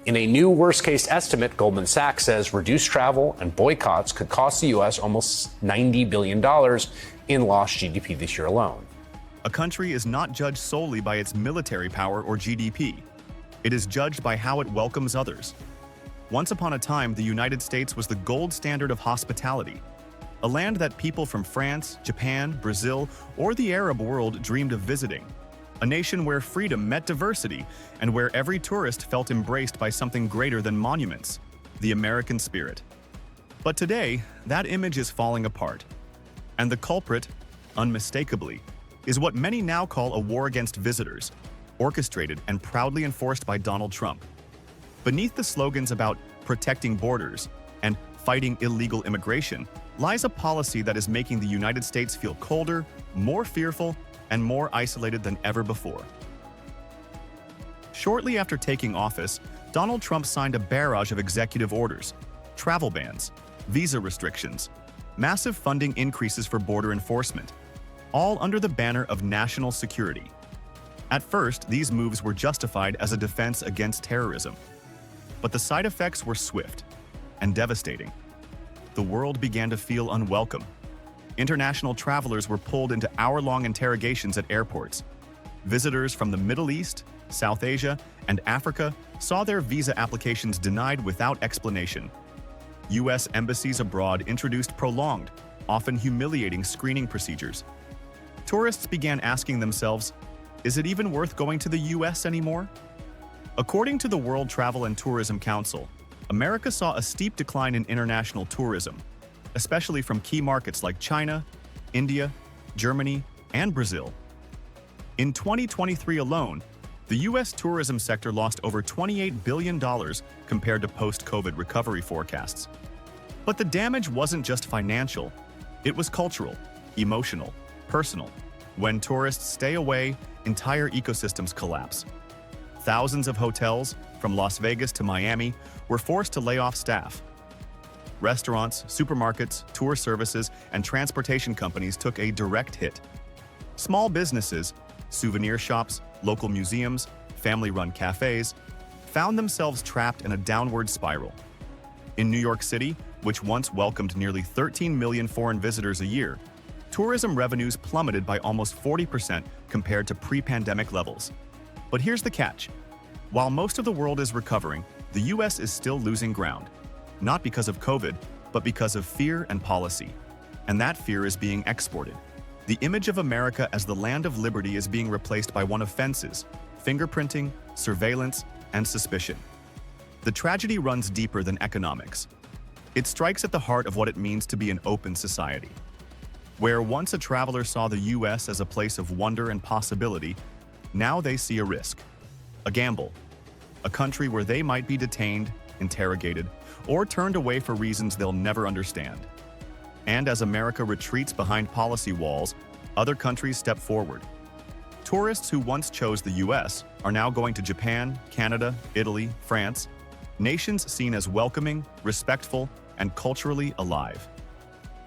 In a new worst-case estimate, Goldman Sachs says reduced travel and boycotts could cost the U.S. almost $90 billion in lost GDP this year alone. A country is not judged solely by its military power or GDP. It is judged by how it welcomes others. Once upon a time, the United States was the gold standard of hospitality, a land that people from France, Japan, Brazil, or the Arab world dreamed of visiting. A nation where freedom met diversity and where every tourist felt embraced by something greater than monuments, the American spirit. But today, that image is falling apart. And the culprit, unmistakably, is what many now call a war against visitors, orchestrated and proudly enforced by Donald Trump. Beneath the slogans about protecting borders and fighting illegal immigration lies a policy that is making the United States feel colder, more fearful, and more isolated than ever before. Shortly after taking office, Donald Trump signed a barrage of executive orders, travel bans, visa restrictions, massive funding increases for border enforcement, all under the banner of national security. At first, these moves were justified as a defense against terrorism. But the side effects were swift and devastating. The world began to feel unwelcome. International travelers were pulled into hour-long interrogations at airports. Visitors from the Middle East, South Asia, and Africa saw their visa applications denied without explanation. U.S. embassies abroad introduced prolonged, often humiliating screening procedures. Tourists began asking themselves, is it even worth going to the U.S. anymore? According to the World Travel and Tourism Council, America saw a steep decline in international tourism, especially from key markets like China, India, Germany, and Brazil. In 2023 alone, the U.S. tourism sector lost over $28 billion compared to post-COVID recovery forecasts. But the damage wasn't just financial, it was cultural, emotional, personal. When tourists stay away, entire ecosystems collapse. Thousands of hotels, from Las Vegas to Miami, were forced to lay off staff. Restaurants, supermarkets, tour services, and transportation companies took a direct hit. Small businesses, souvenir shops, local museums, family-run cafes, found themselves trapped in a downward spiral. In New York City, which once welcomed nearly 13 million foreign visitors a year, tourism revenues plummeted by almost 40% compared to pre-pandemic levels. But here's the catch. While most of the world is recovering, the U.S. is still losing ground. Not because of COVID, but because of fear and policy. And that fear is being exported. The image of America as the land of liberty is being replaced by one of fences, fingerprinting, surveillance, and suspicion. The tragedy runs deeper than economics. It strikes at the heart of what it means to be an open society. Where once a traveler saw the U.S. as a place of wonder and possibility, now they see a risk, a gamble, a country where they might be detained, interrogated, or turned away for reasons they'll never understand. And as America retreats behind policy walls, other countries step forward. Tourists who once chose the U.S. are now going to Japan, Canada, Italy, France, nations seen as welcoming, respectful, and culturally alive.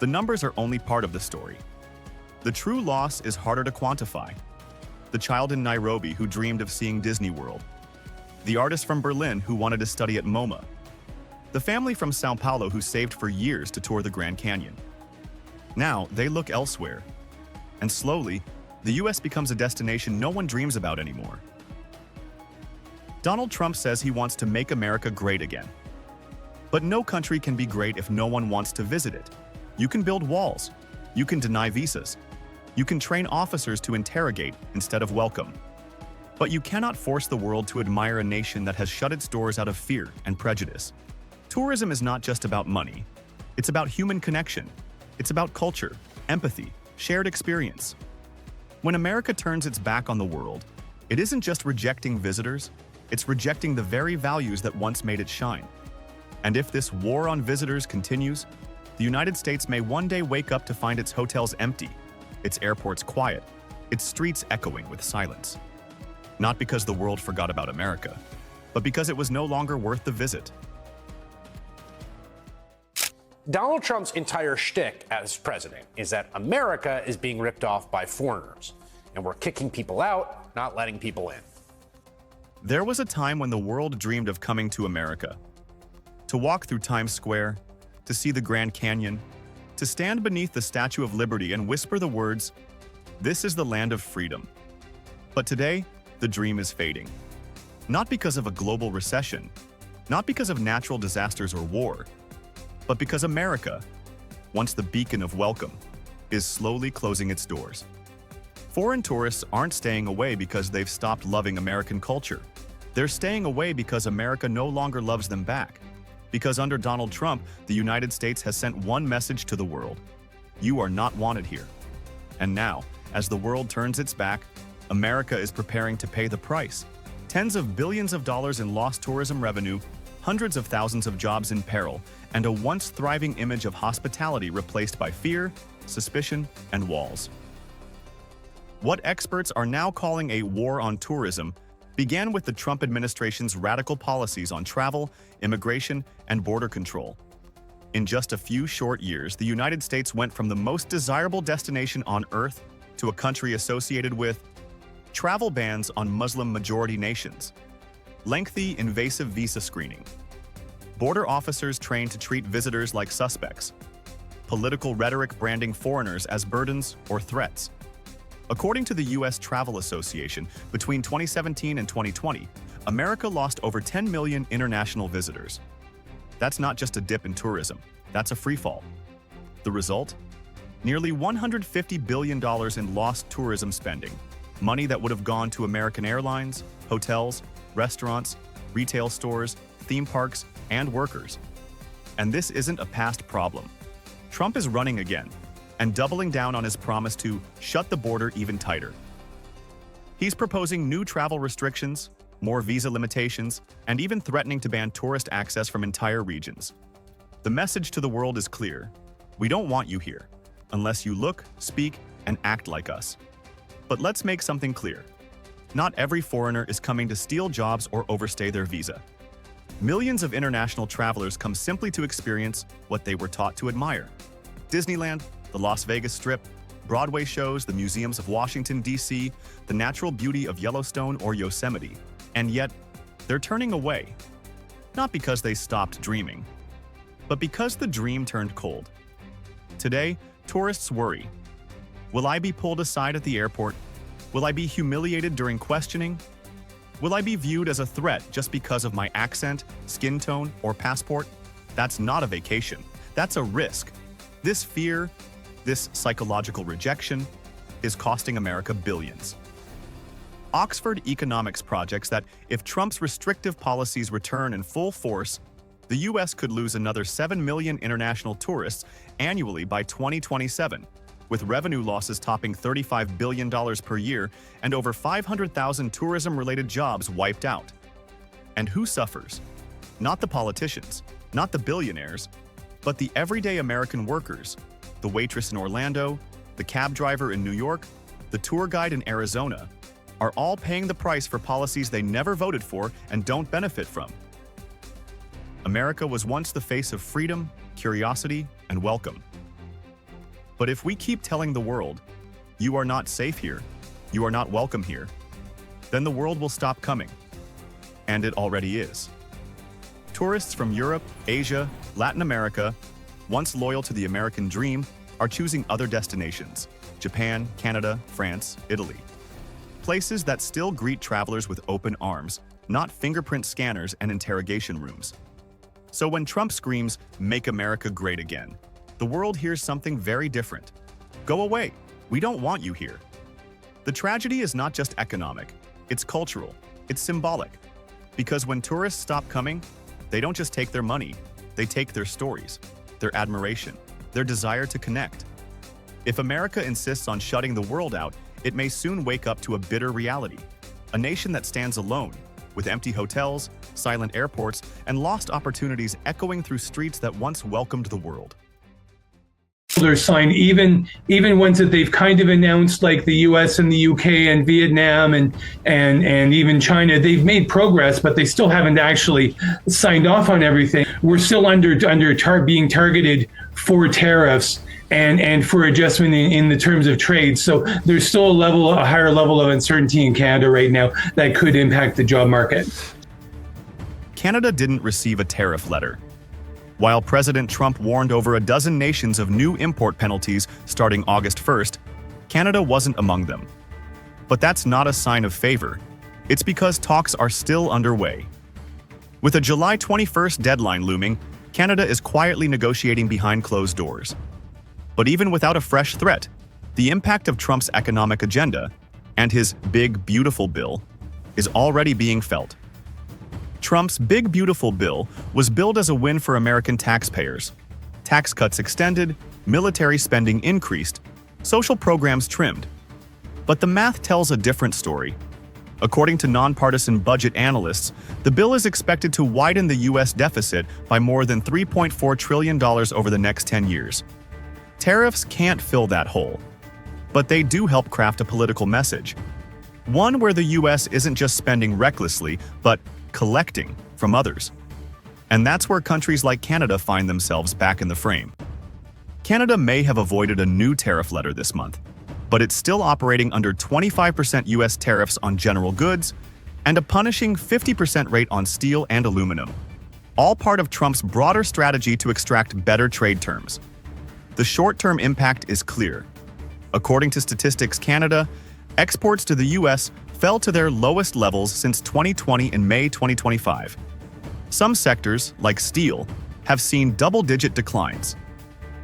The numbers are only part of the story. The true loss is harder to quantify. The child in Nairobi who dreamed of seeing Disney World. The artist from Berlin who wanted to study at MoMA. The family from São Paulo who saved for years to tour the Grand Canyon. Now, they look elsewhere. And slowly, the U.S. becomes a destination no one dreams about anymore. Donald Trump says he wants to make America great again. But no country can be great if no one wants to visit it. You can build walls. You can deny visas. You can train officers to interrogate instead of welcome. But you cannot force the world to admire a nation that has shut its doors out of fear and prejudice. Tourism is not just about money. It's about human connection. It's about culture, empathy, shared experience. When America turns its back on the world, it isn't just rejecting visitors, it's rejecting the very values that once made it shine. And if this war on visitors continues, the United States may one day wake up to find its hotels empty, its airports quiet, its streets echoing with silence. Not because the world forgot about America, but because it was no longer worth the visit. Donald Trump's entire shtick as president is that America is being ripped off by foreigners, and we're kicking people out, not letting people in. There was a time when the world dreamed of coming to America. To walk through Times Square, to see the Grand Canyon, to stand beneath the Statue of Liberty and whisper the words, "This is the land of freedom." But today, the dream is fading. Not because of a global recession, not because of natural disasters or war, but because America, once the beacon of welcome, is slowly closing its doors. Foreign tourists aren't staying away because they've stopped loving American culture. They're staying away because America no longer loves them back. Because under Donald Trump, the United States has sent one message to the world: you are not wanted here. And now, as the world turns its back, America is preparing to pay the price. Tens of billions of dollars in lost tourism revenue, hundreds of thousands of jobs in peril, and a once thriving image of hospitality replaced by fear, suspicion, and walls. What experts are now calling a war on tourism began with the Trump administration's radical policies on travel, immigration, and border control. In just a few short years, the United States went from the most desirable destination on earth to a country associated with travel bans on Muslim-majority nations, lengthy, invasive visa screening, border officers trained to treat visitors like suspects, political rhetoric branding foreigners as burdens or threats. According to the U.S. Travel Association, between 2017 and 2020, America lost over 10 million international visitors. That's not just a dip in tourism, that's a freefall. The result? Nearly $150 billion in lost tourism spending, money that would have gone to American airlines, hotels, restaurants, retail stores, theme parks, and workers. And this isn't a past problem. Trump is running again, and doubling down on his promise to shut the border even tighter. He's proposing new travel restrictions, more visa limitations, and even threatening to ban tourist access from entire regions. The message to the world is clear: we don't want you here, unless you look, speak, and act like us. But let's make something clear. Not every foreigner is coming to steal jobs or overstay their visa. Millions of international travelers come simply to experience what they were taught to admire: Disneyland, the Las Vegas Strip, Broadway shows, the museums of Washington, D.C., the natural beauty of Yellowstone or Yosemite. And yet, they're turning away. Not because they stopped dreaming, but because the dream turned cold. Today, tourists worry. Will I be pulled aside at the airport? Will I be humiliated during questioning? Will I be viewed as a threat just because of my accent, skin tone, or passport? That's not a vacation. That's a risk. This fear, this psychological rejection, is costing America billions. Oxford economics projects that if Trump's restrictive policies return in full force, the U.S. could lose another 7 million international tourists annually by 2027, with revenue losses topping $35 billion per year and over 500,000 tourism-related jobs wiped out. And who suffers? Not the politicians, not the billionaires, but the everyday American workers, the waitress in Orlando, the cab driver in New York, the tour guide in Arizona, are all paying the price for policies they never voted for and don't benefit from. America was once the face of freedom, curiosity, and welcome. But if we keep telling the world, you are not safe here, you are not welcome here, then the world will stop coming. And it already is. Tourists from Europe, Asia, Latin America, once loyal to the American dream, are choosing other destinations: Japan, Canada, France, Italy. Places that still greet travelers with open arms, not fingerprint scanners and interrogation rooms. So when Trump screams, "Make America Great Again," the world hears something very different. Go away. We don't want you here. The tragedy is not just economic, it's cultural, it's symbolic. Because when tourists stop coming, they don't just take their money, they take their stories, their admiration, their desire to connect. If America insists on shutting the world out, it may soon wake up to a bitter reality. A nation that stands alone, with empty hotels, silent airports, and lost opportunities echoing through streets that once welcomed the world. They're signed, even ones that they've kind of announced, like the U.S. and the U.K. and Vietnam and even China. They've made progress, but they still haven't actually signed off on everything. We're still being targeted for tariffs and for adjustment in the terms of trade. So there's still a higher level of uncertainty in Canada right now that could impact the job market. Canada didn't receive a tariff letter. While President Trump warned over a dozen nations of new import penalties starting August 1st, Canada wasn't among them. But that's not a sign of favor. It's because talks are still underway. With a July 21st deadline looming, Canada is quietly negotiating behind closed doors. But even without a fresh threat, the impact of Trump's economic agenda and his Big Beautiful Bill is already being felt. Trump's Big Beautiful Bill was billed as a win for American taxpayers. Tax cuts extended, military spending increased, social programs trimmed. But the math tells a different story. According to nonpartisan budget analysts, the bill is expected to widen the U.S. deficit by more than $3.4 trillion over the next 10 years. Tariffs can't fill that hole, but they do help craft a political message. One where the U.S. isn't just spending recklessly, but collecting from others. And that's where countries like Canada find themselves back in the frame. Canada may have avoided a new tariff letter this month, but it's still operating under 25% U.S. tariffs on general goods and a punishing 50% rate on steel and aluminum, all part of Trump's broader strategy to extract better trade terms. The short-term impact is clear. According to Statistics Canada, exports to the U.S. fell to their lowest levels since 2020 and May 2025. Some sectors, like steel, have seen double-digit declines.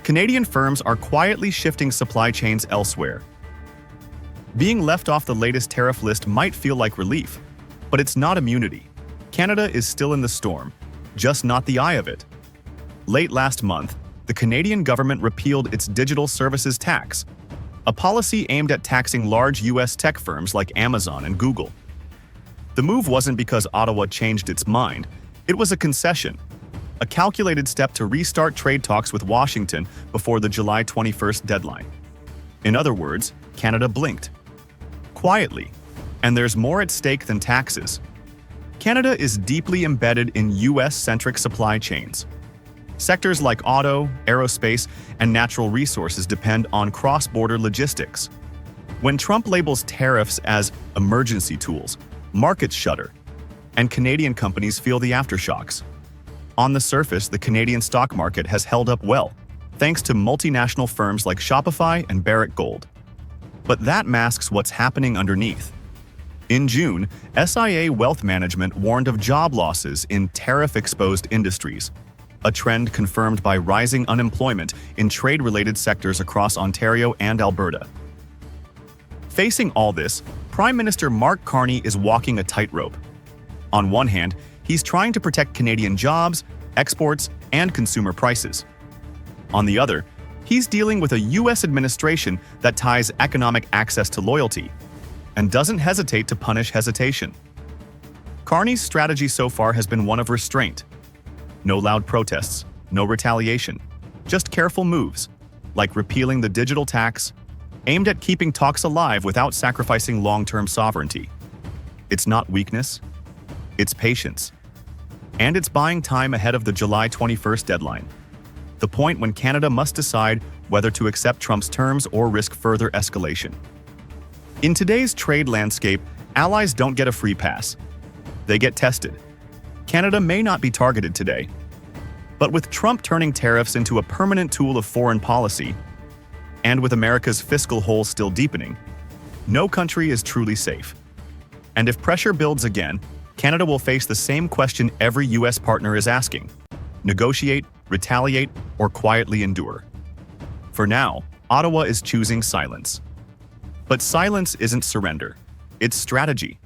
Canadian firms are quietly shifting supply chains elsewhere. Being left off the latest tariff list might feel like relief, but it's not immunity. Canada is still in the storm, just not the eye of it. Late last month, the Canadian government repealed its digital services tax, a policy aimed at taxing large U.S. tech firms like Amazon and Google. The move wasn't because Ottawa changed its mind. It was a concession, a calculated step to restart trade talks with Washington before the July 21st deadline. In other words, Canada blinked. Quietly, and there's more at stake than taxes. Canada is deeply embedded in U.S.-centric supply chains. Sectors like auto, aerospace, and natural resources depend on cross-border logistics. When Trump labels tariffs as emergency tools, markets shudder, and Canadian companies feel the aftershocks. On the surface, the Canadian stock market has held up well, thanks to multinational firms like Shopify and Barrick Gold. But that masks what's happening underneath. In June, SIA Wealth Management warned of job losses in tariff-exposed industries, a trend confirmed by rising unemployment in trade-related sectors across Ontario and Alberta. Facing all this, Prime Minister Mark Carney is walking a tightrope. On one hand, he's trying to protect Canadian jobs, exports, and consumer prices. On the other, he's dealing with a U.S. administration that ties economic access to loyalty and doesn't hesitate to punish hesitation. Carney's strategy so far has been one of restraint. No loud protests, no retaliation, just careful moves, like repealing the digital tax, aimed at keeping talks alive without sacrificing long-term sovereignty. It's not weakness, it's patience. And it's buying time ahead of the July 21st deadline, the point when Canada must decide whether to accept Trump's terms or risk further escalation. In today's trade landscape, allies don't get a free pass. They get tested. Canada may not be targeted today. But with Trump turning tariffs into a permanent tool of foreign policy, and with America's fiscal hole still deepening, no country is truly safe. And if pressure builds again, Canada will face the same question every U.S. partner is asking: negotiate, retaliate, or quietly endure. For now, Ottawa is choosing silence. But silence isn't surrender, it's strategy.